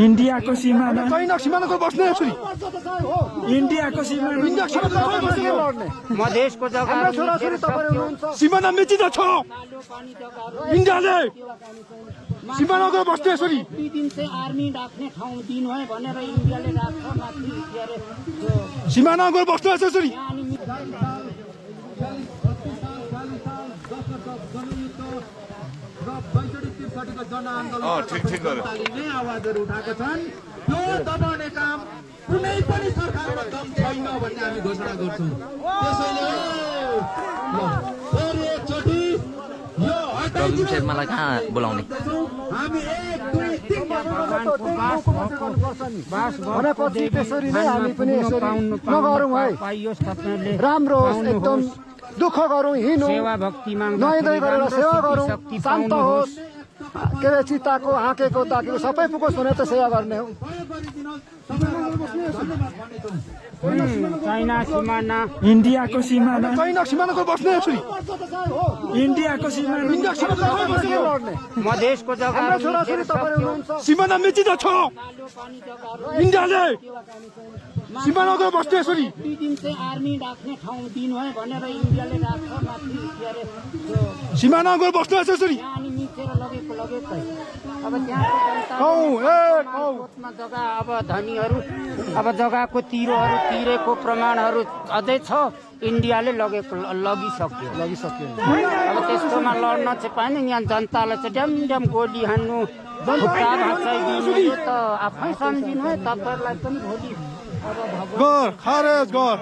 इन्डियाको सिमाना चाइना सिमानाको बस्ने यसरी इन्डियाको सिमाना मधेसको जग्गा सिमाना मेचिँदछ इन्डियाले सिमानाको बस्ने यसरी दुई दिन चाहिँ आर्मी राख्ने ठाउँ दिनु है भनेर इन्डियाले राख्छ माथि के अरे सिमानाको बस्ने यसरी ठिक गर्यो आवाजहरू उठाएका छन् यो दबाउने काम कुनै पनि सरकारमा दम छैन भन्ने हामी घोषणा गर्छौँ त्यसैले फेरि एकचोटि यो मलाई कहाँ बोलाउने हामी 1 2 3 भनेपछि त्यसरी नै हामी पनि यसरी नगरौँ है राम्रो होस् एकदम दुःख गरौँ हिँडौँ सेवा भक्ति नुहाइधुवाइ गरेर सेवा गरौँ शान्त होस् के अरे चिताको हाँकेको ताकेको सबै पुगोस् भनेर त सेवा गर्ने हो चाइना सिमाना इन्डियाको सिमाना चाइना सिमानाको बस्ने यसरी इन्डियाको सिमाना इन्डिया सिमानाको बस्ने लड्ने मधेसको जग्गा हाम्रा छोराछोरी तपाईँहरू हुनुहुन्छ सिमाना मेचिँदछ इन्डियाले सिमानाको बस्ने यसरी दुई दिन चाहिँ आर्मी राख्ने ठाउँ दिनु है भनेर इन्डियाले राख्छ माथि के अरे सिमानाको बस्ने यसरी अनि मिचेर लगेकै अब त्यहाँको कौमा जग्गा अब धनीहरू अब जग्गाको तिरोहरू तिरेको प्रमाणहरू अझै छ इन्डियाले लगिसक्यो अब त्यस्तोमा लड्न चाहिँ पाएन यहाँ जनतालाई चाहिँ ड्याम ड्याम गोली हान्नु खुट्टा भाँचाइदिनु यो त आफै सम्झिनु है तपाईँहरूलाई पनि भोलि गर खारेज गर